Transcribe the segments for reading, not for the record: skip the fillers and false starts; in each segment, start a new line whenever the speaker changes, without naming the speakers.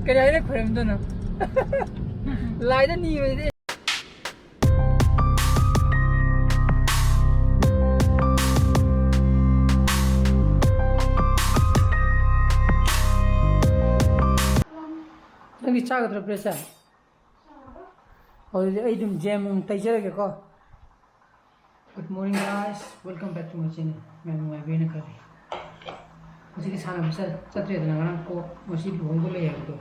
cái đấy là khỏe hơn nữa lại đó nhiều vậy đi Nanti caga terpresa. Oh, ini jam tajar ke kau? Good morning guys, welcome back to my channel. मैं Ben कर रही मुझे कि साना बसा सत्रे इतना गाना को मशीन बहुत बोले यार तो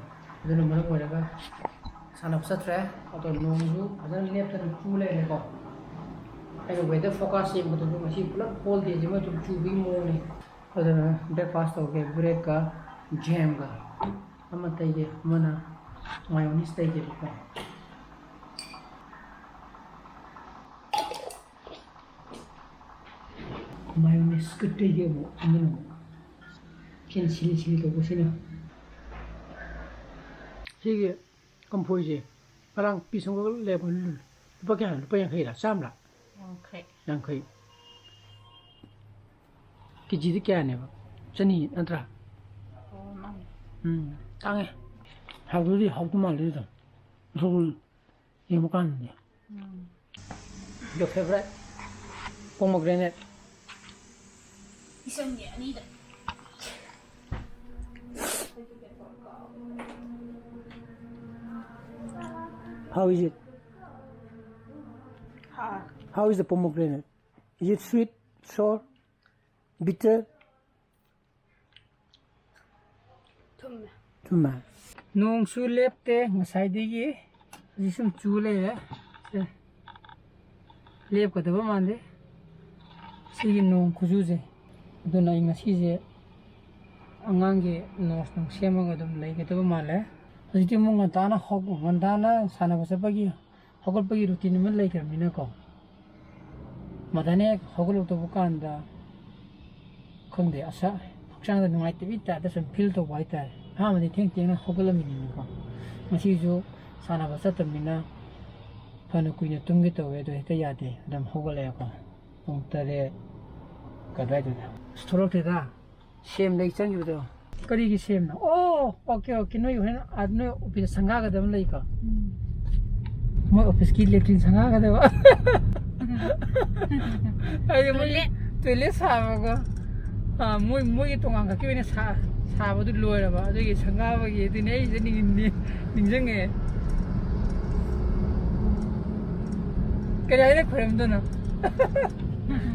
इधर नंबर को लगा साना बसा ट्रे और तो नोंजू अदर लेफ्ट तो चूले ले को ऐसे वेदर फोकस ये मतलब जो मशीन पुला खोल दिए जिसमें तो चूबी मोने अदर ब्रेकफास्ट हो गया ब्रेक का जैम का हम तय मना मायोनीज तय को मायोनीज कट्टे ये वो अंदर kin chili to kusina sige kompoje parang pisong ko level lu pa yang khaira samla yang khai ki ji kya ne ba chani antra tange how to mal le da rul ye mo kan ne your favorite pomegranate
isang ya ni da
How is it? How is the pomegranate? Is it sweet, sour, bitter? Tuma. Nong su lepte ngasai digi jisum chule ya. Lep ko daba mande. Sigi nong khujuze. Dona ingasi je angange nos nong sema ga dum lai ke daba male. Jadi mau ngantana hok ngantana sana bahasa pagi hokol pagi rutin mana lagi kerana kau matanya hokol itu bukan dah kong deh asa hoksana dah nungai tapi tak ada sempil tu white dah mana tiang na hokol mini kau masih jo sana bahasa termina panu kuinya tunggu tu itu itu ya deh dalam hokol ya kau tunggu kadai tu setelah tu dah same lagi cang gitu करी की same ना ओ okay नोई है ना आज नोई office संगा का दम लई का मैं ऑफिस की लेट्रिन संगा का देवा अरे मुझे टॉयलेट साफ को हाँ मुझे तो आंगा क्यों नहीं साफ तो लोए रहा तो ये संगा ये तो नहीं ये निंजंगे क्या यार खरम तो ना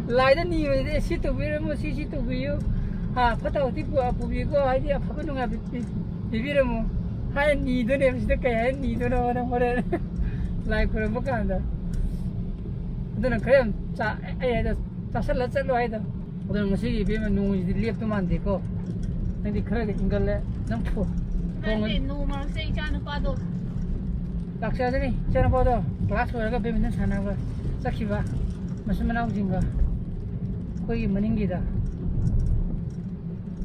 लाइट नहीं है ये सी तो भी मुझे सी तो भी यो हाँ पता होती पुबी को आई दिया पकड़ लूँगा बिबी रमो हाँ नींदो ने बस तो क्या है नींदो ना वाला मरे लाइक पर मकान दा तो ना करें चा ये तो चासल लचल लो है तो उधर मुझे ये भी मैं नूज दिल्ली अब तो मान देखो नहीं दिख रहा है इंगल है नम फो
नहीं नूमर से जाने पादो
लक्ष्य आदमी जाने पादो क्लास वाला का बेमिन साना का सखीबा मसुम मनाऊ जिंगा कोई मनिंगी दा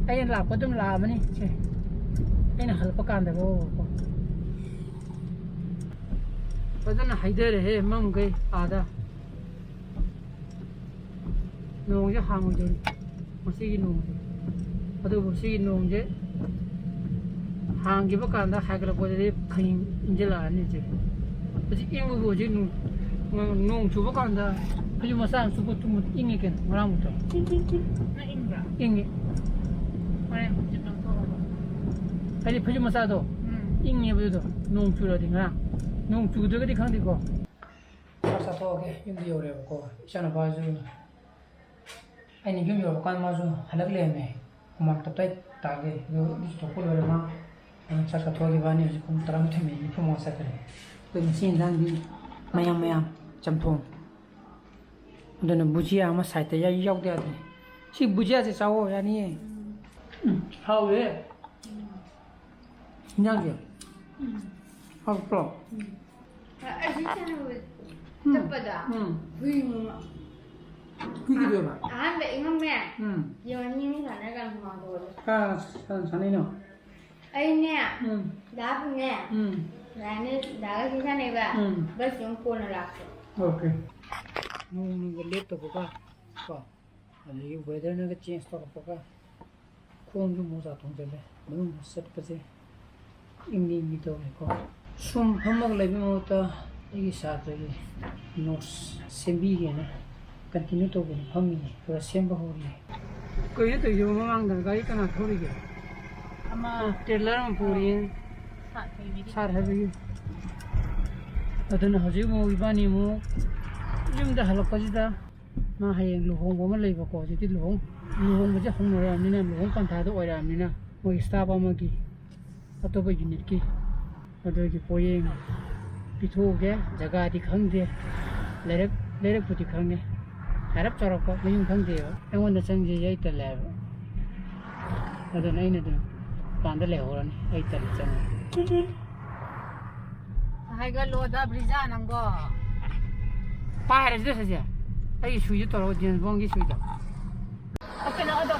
ai làm có tấm làm mà nè, cái này hơi có can được không? Bây giờ là hay đây đấy, mong cái đó, nông chứ hàng rồi, một xí nông, ở đâu một xí nông chứ, hàng cái bác can đó hay cái là có thể khinh như là như thế, bây giờ em vừa chứ nông chú bác can đó, bây giờ mà sang chú bác chú một ít cái, mà làm một chút, ít 아니 표준만 싸도 잉이 보여도 농 줄어든가 농 주들거리 강디고 사사토게 윤디 오래고 이잖아 봐주 아니 윤디 오고 간 마주 할락래메 그만 답답 따게 요 디스토 콜로레마 사사토게 바니 지금 트람테메 이프모사 그래 그 신당디 마야마야 점통 근데 부지야 아마 사이트에 야옥돼야 돼 시 부지야지 싸워 야니 하우에 nhang kìa học pro
ai chỉ cho nó chụp vào đó vui mà
quý cái điều mà
anh vậy không mẹ giờ như thế này gần hoàn rồi
à sáng nay nào
ấy nè đá bên nè đá cái gì thế này vậy bớt xuống phun là
ok cái lết to boka có cái weather nó cái change to boka không có mua ra thùng chân đấy đúng sắp cái gì ꯏꯪꯗꯤ ꯇꯧꯋꯦꯀꯣ ꯁꯨꯝ ꯐꯝꯃꯒ ꯂꯩꯕ ꯃꯍꯨꯠꯇ ꯑꯩꯒꯤ ꯁꯥꯇ꯭ꯔꯒꯤ notes ꯁꯦꯝꯕꯤꯒꯦꯅ continue ꯇꯧꯕꯅꯤ ꯐꯝꯃꯤꯅꯤ ꯈꯔ ꯁꯦꯝꯕ ꯍꯧꯔꯤ ꯀꯩꯅꯣ ꯇꯧꯔꯤꯁꯤꯕꯣ ꯃꯃꯥꯡꯗ ꯒꯥꯔꯤ ꯀꯅꯥ ꯊꯧꯔꯤꯒꯦ ꯇ꯭ꯔꯦꯂꯔ ꯑꯃ ꯄꯨꯔꯤ ꯁꯥꯔ ꯍꯥꯏꯕꯒꯤ ꯑꯗꯨꯅ ꯍꯧꯖꯤꯛ ꯑꯃꯨꯛ ꯏꯕꯥꯅꯤ ꯑꯃꯨꯛ ꯌꯨꯝꯗ ꯍꯜꯂꯛꯄꯁꯤꯗ ꯃꯥ ꯍꯌꯦꯡ ꯂꯨꯍꯣꯡꯕ ꯑꯃ ꯂꯩꯕꯀꯣ ꯍꯧꯖꯤꯛꯇꯤ ꯂꯨꯍꯣꯡꯕꯁꯦ ꯍꯧꯅꯔꯛꯑꯕꯅꯤꯅ ꯂꯨꯍꯣꯡ ꯄꯟꯊꯥꯗ ꯑꯣꯏꯔꯛꯑꯕꯅꯤ나 ꯃꯣꯏ ꯁ꯭ꯇꯥꯐ ꯑꯃꯒꯤ ꯑꯇꯣꯞꯄ ꯌꯨꯅꯤꯠꯀꯤ ꯑꯗꯨꯒꯤ ꯄꯣꯌꯦꯡ ꯄꯤꯊꯣꯛꯎꯒꯦ ꯖꯒꯥꯗꯤ ꯈꯪꯗꯦ ꯂꯩꯔꯛꯄꯨꯗꯤ ꯈꯪꯉꯦ ꯍꯥꯏꯔꯞ ꯆꯥꯎꯔꯛꯄ ꯃꯌꯨꯝ ꯈꯪꯗꯦꯕ ꯑꯩꯉꯣꯟꯗ ꯆꯪꯁꯦ ꯑꯩ ꯇꯜꯂꯦ ꯍꯥꯏꯕ ꯑꯗꯨꯅ ꯑꯩꯅ ꯑꯗꯨꯝ ꯃꯄꯥꯟꯗ ꯂꯩꯍꯧꯔꯅꯤ ꯑꯩ ꯇꯜꯂꯦ ꯆꯪꯉꯦ
ꯍꯥꯏꯒꯠꯂꯣꯗ ꯕ꯭ꯔꯤꯖꯥ ꯅꯪꯕꯣ
ꯄꯥꯏꯔꯁꯤꯗ ꯁꯤꯁꯦ ꯑꯩꯒꯤ ꯁꯨꯏꯁꯦ ꯇꯧꯔꯒ ꯖꯦꯝꯁ ꯕꯣꯟꯒꯤ ꯁꯨꯏꯗꯣ
ꯀꯩꯅꯣ ꯑꯗꯣ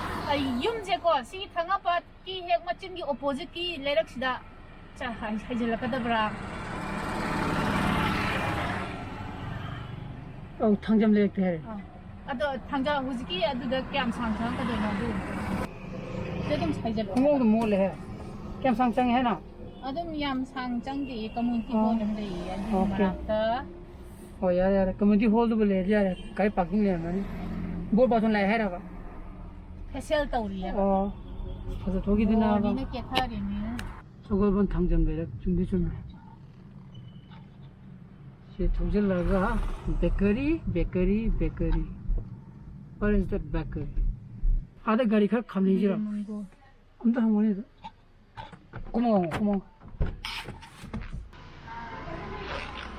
ꯌꯨꯝꯁꯦꯀꯣ ꯁꯤꯒꯤ ꯊꯪꯉꯄꯠꯀꯤ ꯍꯦꯛ ꯃꯆꯤꯟꯒꯤ ꯑꯣꯄꯣꯖꯤꯠꯀꯤ ꯂꯩꯔꯛꯁꯤꯗ ꯍꯩꯖꯤꯜꯂꯛꯀꯗꯕ꯭ꯔꯥ
ꯑꯧ ꯊꯥꯡꯖꯝ ꯂꯩꯔꯛꯇꯦ ꯍꯥꯏꯔꯦ
ꯑꯗꯣ ꯊꯥꯡꯖꯝ ꯍꯧꯖꯤꯛꯀꯤ ꯑꯗꯨꯗ ꯀꯌꯥꯝ ꯁꯥꯡ ꯆꯪꯉꯛꯀꯗꯣꯏꯅꯣ ꯑꯗꯨ ꯑꯗꯨꯝ ꯍꯩꯖꯤꯜꯂꯛꯑꯣ
ꯈꯣꯡꯎꯞꯗꯣ ꯃꯣꯠꯂꯦꯍꯦ ꯀꯌꯥꯝ ꯁꯥꯡ ꯆꯪꯉꯦ ꯍꯥꯏꯅꯣ
ꯑꯗꯨꯝ ꯌꯥꯝ ꯁꯥꯡ ꯆꯪꯗꯦ ꯀꯝꯃꯨꯅꯤꯇꯤ ꯍꯣꯜ ꯑꯃ ꯂꯩꯌꯦ ꯑꯗꯨꯒꯤ ꯃꯅꯥꯛꯇ
ꯍꯣꯏ ꯌꯥꯔꯦ ꯀꯝꯃꯨꯅꯤꯇꯤ ꯍꯣꯜꯗꯨꯕꯨ ꯂꯩꯔꯗꯤ ꯌꯥꯔꯦ ꯒꯥꯔꯤ ꯄꯥꯔꯀꯤꯡ ꯂꯩꯔꯝꯃꯅꯤ ꯕꯣꯠ ꯕꯥꯊꯣꯟ ꯂꯥꯛꯑꯦ ꯍꯥꯏꯔꯕ
ꯐꯦꯁꯦꯜ ꯇꯧꯔꯤꯌꯦꯕ
ꯑꯣ ꯐꯖꯊꯣꯛꯈꯤꯗꯅꯕ
ꯕꯣꯔꯤꯅ ꯀꯦꯊꯔꯤꯅꯤꯅ
ꯁꯒꯣꯜꯕꯟ ꯊꯥꯡꯖꯝ ꯂꯩꯔꯛ ꯆꯨꯝꯗꯤ ꯆꯨꯝꯃꯦ ꯁꯤ ꯊꯧꯖꯤꯜꯂꯒ bakery What is that bakery? 아다 가리 ꯈꯔ ꯈꯝꯅꯤꯁꯤꯔꯣ ꯑꯝꯇ ꯍꯪꯉꯣꯅꯦ ꯀꯨꯝꯃꯣ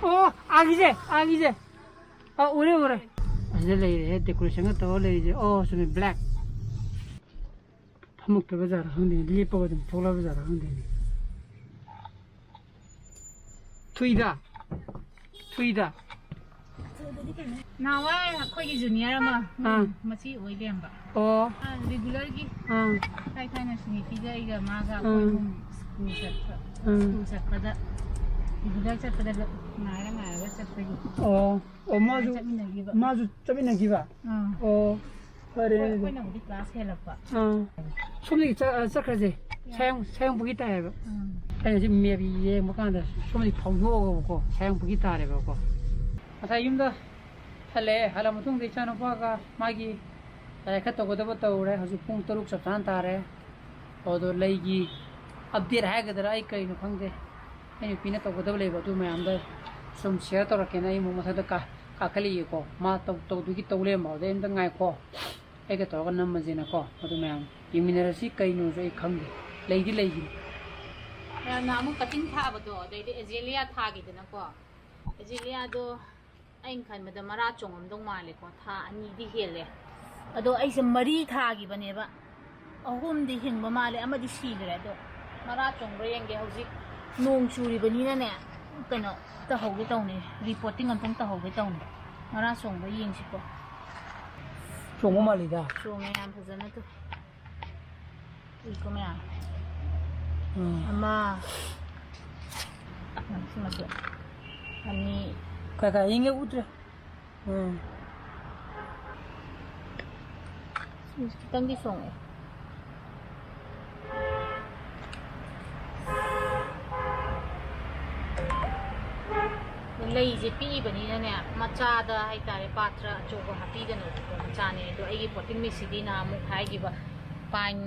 ꯑꯣ 아기제 오래 ꯑꯁꯤꯗ ꯂꯩꯔꯦ ꯗꯦꯀꯣꯔꯦꯁꯟꯒ ꯇꯧꯔ ꯂꯩꯔꯤꯁꯦ ꯑꯣ ꯆꯨꯝꯃꯦ ꯕ꯭ꯂꯦꯛ ꯐꯝꯃꯛꯇꯕꯖꯥꯔ ꯈꯪꯗꯦ ꯂꯦꯞꯄꯒ ꯑꯗꯨꯝ ꯊꯣꯛꯂꯛꯑꯕꯖꯥꯔ ꯈꯪꯗꯦꯅꯦ ꯊꯨꯏꯗ
ꯅꯍꯥꯟꯋꯥꯏ ꯑꯩꯈꯣꯏꯒꯤ ꯖꯨꯅꯤꯌꯔ ꯑꯃ ꯃꯁꯤ ꯑꯣꯏ ꯂꯩꯔꯝꯕ
ꯑꯣ
ꯔꯤꯒꯨꯂꯔꯒꯤ ꯊꯥꯏꯅ ꯁꯨꯅꯤꯇꯤꯒ ꯑꯩꯒ ꯃꯥꯒ ꯑꯩꯈꯣꯏ ꯑꯍꯨꯝ ꯁ꯭ꯀꯨꯜ ꯆꯠꯄꯗ ꯔꯤꯒꯨꯂꯔ ꯆꯠꯄꯗ ꯉꯥꯏꯔꯒ ꯆꯠꯄꯒꯤ
마주 쩌비나기바 그래
ꯑꯩꯈꯣꯏꯅꯕꯨꯗꯤ ꯀ꯭ꯂꯥꯁ ꯍꯦꯜꯂꯛꯄ
솜리 ꯆꯠꯈ꯭ꯔꯁꯦ 사용북이 따여요 ꯑꯩꯅ ꯍꯧꯖꯤꯛ ꯃꯦꯞ ꯌꯦꯡꯕ ꯀꯥꯟꯗ ꯁꯣꯝꯗꯤ ꯐꯥꯎꯗꯣꯛꯑꯒꯀꯣ 사용북이 따ꯔꯦꯕꯀꯣ ꯉꯁꯥꯏ ꯌꯨꯝꯗ ꯍꯜꯂꯛꯑꯦ ꯍꯜꯂꯛ ꯃꯇꯨꯡꯗ 이찬오빠가 마기 ꯈꯔ ꯇꯧꯒꯗꯕ ꯇꯧꯔꯦ ꯍꯧꯖꯤꯛ ꯄꯨꯡ 6 ꯆꯞ ꯆꯥꯅ ꯇꯥꯔꯦ ꯑꯗꯣ ꯂꯩꯒꯤ ꯑꯞꯗꯦꯠ ꯍꯥꯏꯒꯗ꯭ꯔꯥ ꯑꯩ ꯀꯩꯅꯣ ꯈꯪꯗꯦ ꯑꯩ ꯅꯨꯄꯤꯅ ꯇꯧꯒꯗꯕ ꯂꯩꯕ ꯑꯗꯨ ꯃꯌꯥꯝꯗ ꯁꯨꯝ ꯁꯤꯌꯔ ꯇꯧꯔꯛꯀꯦꯅ ꯑꯩ ꯑꯃꯨꯛ ꯃꯊꯛꯇ ꯀꯥꯈꯠꯂꯛꯏꯀꯣ ꯃꯥ ꯇꯧꯗꯨꯒꯤ ꯇꯧ ꯂꯩꯔꯝꯕ ꯑꯗꯩ ꯑꯝꯇ ꯉꯥꯏꯈꯣ ꯑꯩꯒ ꯇꯧꯔꯒ ꯅꯝꯃꯁꯦꯅꯀꯣ ꯑꯗꯨ ꯃꯌꯥꯝ ꯌꯦꯡꯃꯤꯟꯅꯔꯁꯤ ꯀꯩꯅꯣꯁꯨ ꯑꯩ ꯈꯪꯗꯦ ꯂꯩꯒꯤꯅꯤ
ꯌꯥꯝꯅ ꯑꯃꯨꯛ ꯀꯇꯤꯡ ꯊꯥꯕꯗꯣ ꯑꯗꯩꯗꯤ ꯑꯦꯖꯦꯂꯤꯌꯥ ꯊꯥꯈꯤꯗꯅꯀꯣ ꯑꯦꯖꯦꯂꯤꯌꯥꯗꯣ ꯑꯩꯅ ꯈꯟꯕꯗ ꯃꯔꯥ ꯆꯣꯡꯉꯝꯗꯧ ꯃꯥꯜꯂꯦꯀꯣ ꯊꯥ 2ꯗꯤ ꯍꯦꯜꯂꯦ ꯑꯗꯣ ꯑꯩꯁꯦ 4 ꯊꯥꯈꯤꯕꯅꯦꯕ 3ꯗꯤ ꯍꯤꯡꯕ ꯃꯥꯜꯂꯦ ꯑꯃꯗꯤ ꯁꯤꯈ꯭ꯔꯦ ꯑꯗꯣ ꯃꯔꯥ ꯆꯣꯡꯕ꯭ꯔꯥ ꯌꯦꯡꯒꯦ ꯍꯧꯖꯤꯛ ꯅꯣꯡ ꯆꯨꯔꯤꯕꯅꯤꯅꯅꯦ ꯀꯩꯅꯣ ꯇꯧꯍꯧꯒꯦ ꯇꯧꯅꯤ ꯔꯤꯄꯣꯔꯇꯤꯡ ꯑꯝꯇꯪ ꯇꯧꯍꯧꯒꯦ ꯇꯧꯅꯤ ꯃꯔꯥ ꯆꯣꯡꯕ꯭ꯔꯥ ꯌꯦꯡꯁꯤꯀꯣ
ꯆꯣꯡꯕ ꯃꯥꯜꯂꯤꯗ
ꯆꯣꯡꯉꯦ ꯌꯥꯝ ꯐꯖꯅ ꯇꯨ ꯎꯏꯀꯣ ꯃꯌꯥꯝ ꯑꯃ ꯁꯤꯃꯁꯨ 2
ꯀꯥꯀꯥ ꯌꯦꯡꯒꯦ ꯎꯗ꯭ꯔꯦꯈꯤꯇꯪꯗꯤ
ꯆꯣꯡꯉꯦ ꯂꯩꯁꯦ ꯄꯤꯛꯏꯕꯅꯤꯅꯅꯦ ꯃꯆꯥꯗ ꯍꯥꯏꯇꯥꯔꯦ ꯄꯥꯇ꯭ꯔ ꯑꯆꯧꯕ ꯍꯥꯞꯄꯤꯒꯅꯣꯕꯀꯣ ꯃꯆꯥꯅꯦ ꯑꯗꯣ ꯑꯩꯒꯤ ꯄꯣꯇꯤꯡ ꯃꯤꯛꯁꯁꯤꯗꯤ ꯅꯍꯥꯟꯃꯨꯛ ꯍꯥꯏꯈꯤꯕ ꯄꯥꯏꯟ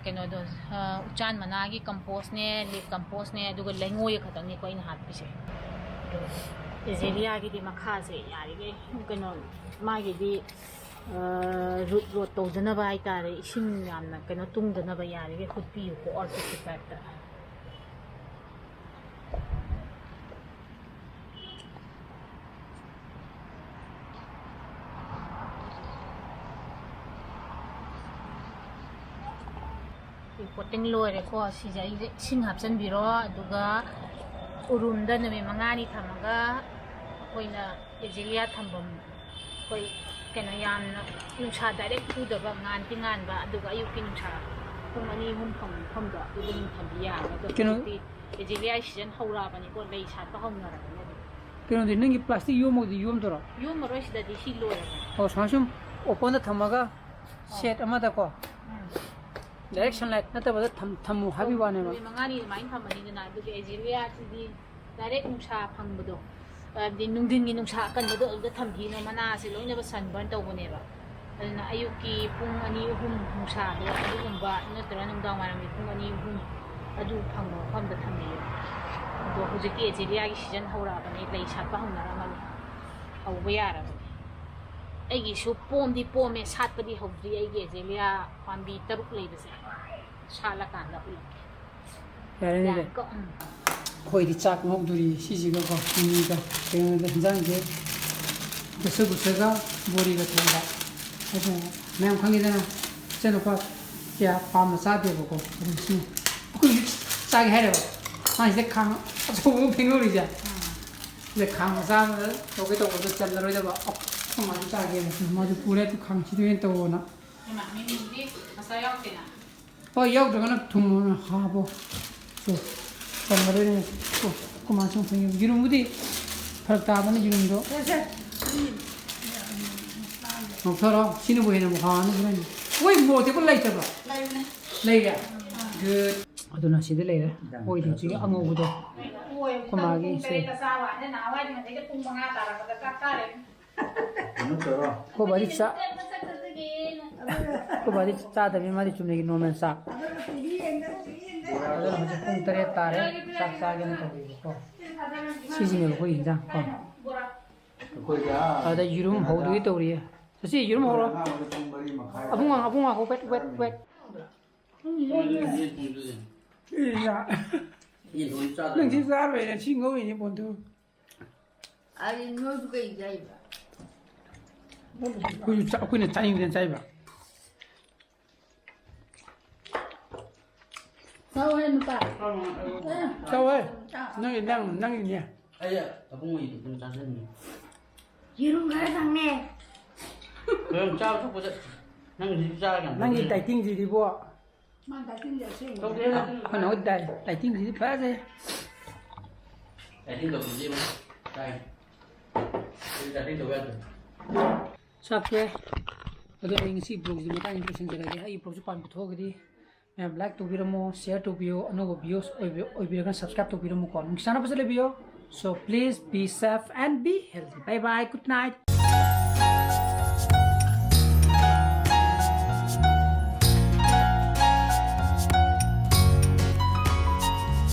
ꯀꯩꯅꯣꯗꯣ ꯎꯆꯥꯟ ꯃꯅꯥꯒꯤ ꯀꯝꯄꯣꯁꯅꯦ ꯂꯤꯞ ꯀꯝꯄꯣꯁꯅꯦ ꯑꯗꯨꯒ ꯂꯩꯉꯣꯏ ꯈꯛꯇꯪꯅꯤꯀꯣ ꯑꯩꯅ ꯍꯥꯞꯄꯤꯁꯦ ꯑꯦꯖꯦꯂꯤꯌꯥꯒꯤꯗꯤ ꯃꯈꯥꯁꯦ ꯌꯥꯔꯤꯈꯩ ꯀꯩꯅꯣ ꯃꯥꯒꯤꯗꯤ ꯔꯨꯠ ꯔꯣꯠ ꯇꯧꯗꯅꯕ ꯍꯥꯏꯇꯥꯔꯦ ꯏꯁꯤꯡ ꯌꯥꯝꯅ ꯀꯩꯅꯣ ꯇꯨꯡꯗꯅꯕ ꯌꯥꯔꯤꯈꯩ ꯍꯨꯠꯄꯤꯌꯨꯀꯣ ꯑꯣꯔꯀꯤꯠꯀꯤ ꯇꯥꯏꯞꯇ ꯄꯣꯇꯤꯡ ꯂꯣꯏꯔꯦꯀꯣ ꯁꯤꯁꯦ ꯑꯩꯁꯦ ꯏꯁꯤꯡ ꯍꯥꯞꯆꯤꯟꯕꯤꯔꯣ ꯑꯗꯨꯒ ꯎꯔꯨꯝꯗ ꯅꯨꯃꯤꯠ 5ꯅꯤ ꯊꯝꯃꯒ ꯑꯩꯈꯣꯏꯅ ꯑꯦꯖꯦꯂꯤꯌꯥ ꯊꯝꯐꯝ ꯑꯩꯈꯣꯏ ꯀꯩꯅꯣ ꯌꯥꯝꯅ ꯅꯨꯡꯁꯥ ꯗꯥꯏꯔꯦꯛ ꯐꯨꯗꯕ ꯉꯥꯟꯗꯤ ꯉꯥꯟꯕ ꯑꯗꯨꯒ ꯑꯌꯨꯛꯀꯤ ꯅꯨꯡꯁꯥ ꯄꯨꯡ 2-3 ꯐꯪꯕ ꯃꯐꯝꯗꯣ ꯑꯗꯨꯗ ꯑꯗꯨꯝ ꯊꯝꯕꯤ ꯌꯥꯔꯦ ꯑꯗꯣ ꯍꯧꯖꯤꯛꯇꯤ ꯑꯦꯖꯦꯂꯤꯌꯥ ꯁꯤꯖꯟ ꯍꯧꯔꯛꯑꯕꯅꯤꯀꯣ ꯂꯩ ꯁꯥꯠꯄ ꯍꯧꯅꯔꯕꯅꯤ ꯑꯗꯨꯝ
ꯀꯩꯅꯣꯗꯤ ꯅꯪꯒꯤ ꯄ꯭ꯂꯥꯁꯇꯤꯛ ꯌꯣꯝꯃꯒꯗꯤ ꯌꯣꯝꯗꯣꯏꯔꯣ
ꯌꯣꯝꯃꯔꯣꯏ ꯁꯤꯗꯗꯤ ꯁꯤ ꯂꯣꯏꯔꯕꯅꯤ
ꯁꯨꯃꯥꯏꯅ ꯁꯨꯝ ꯑꯣꯄꯟꯗ ꯊꯝꯃꯒ ꯁꯦꯠ ꯑꯃꯗꯀꯣ ꯗꯥꯏꯔꯦꯛ ꯁꯟꯂꯥꯏꯠ ꯅꯠꯇꯕꯗ ꯊꯝꯃꯨ ꯍꯥꯏꯕꯒꯤ ꯋꯥꯅꯦꯕ
ꯅꯨꯃꯤꯠ 5ꯅꯤ ꯑꯗꯨꯃꯥꯏꯅ ꯊꯝꯃꯅꯤꯗꯅ ꯑꯗꯨꯒ ꯑꯦꯖꯤꯂꯤꯌꯥꯁꯤꯗꯤ ꯗꯥꯏꯔꯦꯛ ꯅꯨꯡꯁꯥ ꯐꯪꯕꯗꯣ ꯍꯥꯏꯕꯗꯤ ꯅꯨꯡꯊꯤꯟꯒꯤ ꯅꯨꯡꯁꯥ ꯑꯀꯟꯕꯗꯣ ꯑꯗꯨꯗ ꯊꯝꯈꯤꯅ ꯃꯅꯥꯁꯦ ꯂꯣꯏꯅꯕ ꯁꯟꯕꯔꯟ ꯇꯧꯕꯅꯦꯕ ꯑꯗꯨꯅ ꯑꯌꯨꯛꯀꯤ ꯄꯨꯡ 2-3 ꯅꯨꯡꯁꯥꯗꯣ ꯑꯗꯨꯒꯨꯝꯕ ꯅꯠꯇ꯭ꯔꯒ ꯅꯨꯡꯗꯥꯡ ꯋꯥꯏꯔꯝꯒꯤ ꯄꯨꯡ 2-3 ꯑꯗꯨ ꯐꯪꯕ ꯃꯐꯝꯗ ꯊꯝꯕꯤꯌꯨ ꯑꯗꯣ ꯍꯧꯖꯤꯛꯇꯤ ꯑꯦꯖꯤꯂꯤꯌꯥꯒꯤ ꯁꯤꯖꯟ ꯍꯧꯔꯛꯑꯕꯅꯤ ꯂꯩ ꯁꯥꯠꯄ ꯍꯧꯅꯔꯝꯃꯅꯤ ꯍꯧꯕ ꯌꯥꯔꯕꯅꯤ ꯑꯩꯒꯤꯁꯨ ꯄꯣꯝꯗꯤ ꯄꯣꯝꯃꯦ ꯁꯥꯠꯄꯗꯤ ꯍꯧꯗ꯭ꯔꯤ ꯑꯩꯒꯤ ꯑꯦꯖꯤꯂꯤꯌꯥ ꯄꯥꯝꯕꯤ 3 ꯂꯩꯕꯁꯦ ꯁꯥꯠꯂꯀꯥꯟꯗ ꯎꯠꯂꯛꯀꯦ
ꯌꯥꯔꯦꯅꯦ ꯑꯩꯈꯣꯏꯗꯤ ꯆꯥꯛ ꯉꯧꯗꯣꯔꯤ ꯁꯤꯁꯤꯒꯀꯣ ꯆꯤꯅꯤꯒ ꯀꯩꯅꯣꯗ ꯍꯤꯟꯖꯥꯡꯁꯦ ꯗꯁꯀꯨꯁꯒ ꯕꯣꯔꯤꯒ ꯊꯣꯡꯕ ꯑꯗꯨ ꯃꯌꯥꯝ ꯈꯪꯉꯤꯗꯅ ꯏꯆꯥꯅꯨꯄꯥ ꯀꯌꯥ ꯄꯥꯝꯅ ꯆꯥꯗꯦꯕꯀꯣ ꯑꯗꯨ ꯁꯤ ꯑꯩꯈꯣꯏꯁꯨ ꯆꯥꯒꯦ ꯍꯥꯏꯔꯦꯕ ꯃꯥꯁꯤꯗ ꯈꯥꯡ ꯑꯆꯧꯕ ꯐꯦꯡꯉꯧꯔꯤꯁꯦ ꯁꯤꯗ ꯈꯥꯡ ꯃꯆꯥ ꯑꯃꯗ ꯇꯧꯒꯦ ꯇꯧꯕꯗꯣ ꯆꯜꯂꯔꯣꯏꯗꯕ ꯃꯥꯁꯨ ꯆꯥꯒꯦꯅ ꯃꯥꯁꯨ ꯄꯨꯔꯦ ꯑꯗꯨ ꯈꯥꯡꯁꯤꯗ ꯑꯣꯏꯅ ꯇꯧꯑꯣꯅ ꯍꯣꯏ ꯌꯥꯎꯗ꯭ꯔꯒꯅ ꯊꯨꯝ ꯍꯥꯞꯄꯣ ꯆꯟꯒꯗꯣꯏꯅꯦ ꯀꯃꯥꯏꯅ ꯁꯨꯝ ꯐꯪꯉꯤ ꯌꯦꯔꯨꯝꯕꯨꯗꯤ ꯐꯔꯛ ꯇꯥꯕꯅ ꯌꯦꯔꯨꯝꯗꯣ ꯉꯧꯊꯔꯣ ꯁꯤꯅꯕꯨ ꯍꯦꯟꯅ ꯍꯥꯎꯔꯅꯤ ꯁꯤꯅ ꯃꯣꯏ ꯃꯣꯔꯣꯛꯇꯦꯕ ꯂꯩꯇꯕ꯭ꯔꯣ ꯂꯩꯔꯦ ꯒꯨꯗ ꯑꯗꯨꯅ ꯁꯤꯗ ꯂꯩꯔꯦ ꯑꯣꯏꯗꯤ ꯍꯧꯖꯤꯛ ꯑꯉꯧꯕꯗꯣ ꯑꯩꯈꯣꯏ ꯃꯥꯒꯤ ꯁꯦ ꯑꯩꯈꯣꯏ ꯕꯥꯗꯤ ꯆꯥꯗꯕꯅꯤ ꯃꯥꯗꯤ ꯆꯨꯝꯅꯒꯤ ꯅꯣꯔꯃꯦꯜ ꯆꯥꯛ ꯑꯗꯨꯅ ꯍꯧꯖꯤꯛ ꯄꯨꯡ 7 ꯇꯥꯔꯦ ꯆꯥꯛ ꯆꯥꯒꯦꯅ ꯇꯧꯕꯤꯕꯀꯣ ꯁꯤꯁꯤꯅꯦꯕ ꯑꯩꯈꯣꯏ ꯏꯟꯖꯥꯡ ꯀꯣ ꯑꯗ ꯌꯦꯔꯨꯝ ꯍꯧꯗꯣꯏ ꯇꯧꯔꯤꯌꯦ ꯆꯁꯤ ꯌꯦꯔꯨꯝ ꯍꯧꯔꯣ ꯑꯕꯨꯡ ꯋꯦꯠ ꯅꯪꯁꯤ ꯆꯥꯔꯣꯏꯅ ꯁꯤ ꯉꯧꯔꯤꯅꯦ ꯄꯣꯟꯗꯨ ꯑꯩꯈꯣꯏꯅ ꯆꯥꯅꯤꯡꯗꯅ ꯆꯥꯏꯕ ꯆꯥꯎꯋꯦ ꯅꯪꯒꯤꯅꯦ
ꯑꯩ ꯑꯕꯨꯡꯉꯩꯗꯤ ꯑꯗꯨꯝ ꯆꯥꯁꯤꯟꯅꯤ
ꯌꯦꯔꯨꯝ ꯈꯔ ꯊꯪꯅꯦ
그럼 짜 섞고자 ꯅꯪ ꯆꯥꯒ
ꯅꯪꯒꯤ ꯗꯥꯏꯇꯤꯡꯁꯤꯗꯤꯕꯣ ꯑꯩꯈꯣꯏꯅ ꯍꯣꯏ ꯗꯥꯏꯇꯤꯡꯁꯤꯗꯤ ꯐꯖꯩ
ꯗꯥꯏꯇꯤꯡ ꯇꯧꯕꯁꯤ ꯆꯥꯏ ꯗꯥꯏꯇꯤꯡ ꯇꯧꯕ ꯌꯥꯗ꯭ꯔꯣ
ꯆꯥꯛꯁꯦ ꯑꯗꯣ ꯑꯩ ꯉꯁꯤ ꯕ꯭ꯂꯣꯒꯁꯤ ꯃꯇꯥꯡꯗ ꯂꯣꯏꯁꯤꯟꯖꯔꯒꯦ ꯑꯩ ꯕ꯭ꯂꯣꯒꯁꯤ ꯄꯥꯝ ꯄꯨꯊꯣꯛꯑꯒꯗꯤ ꯃꯌꯥꯝ ꯂꯥꯏꯛ ꯇꯧꯕꯤꯔꯝꯃꯣ ꯁꯤꯌꯔ ꯇꯧꯕꯤꯌꯣ ꯑꯅꯧꯕ ꯚꯤডিꯑꯣꯁ ꯑꯣꯏꯕꯤꯔꯒꯅ ꯁꯕꯁꯀ꯭ꯔꯥꯏꯕ ꯇꯧꯕꯤꯔꯝꯃꯣꯀꯣ ꯅꯨꯡꯁꯥꯅ ꯐꯖꯅ ꯂꯩꯕꯤꯌꯣ so please be safe and be healthy bye bye good night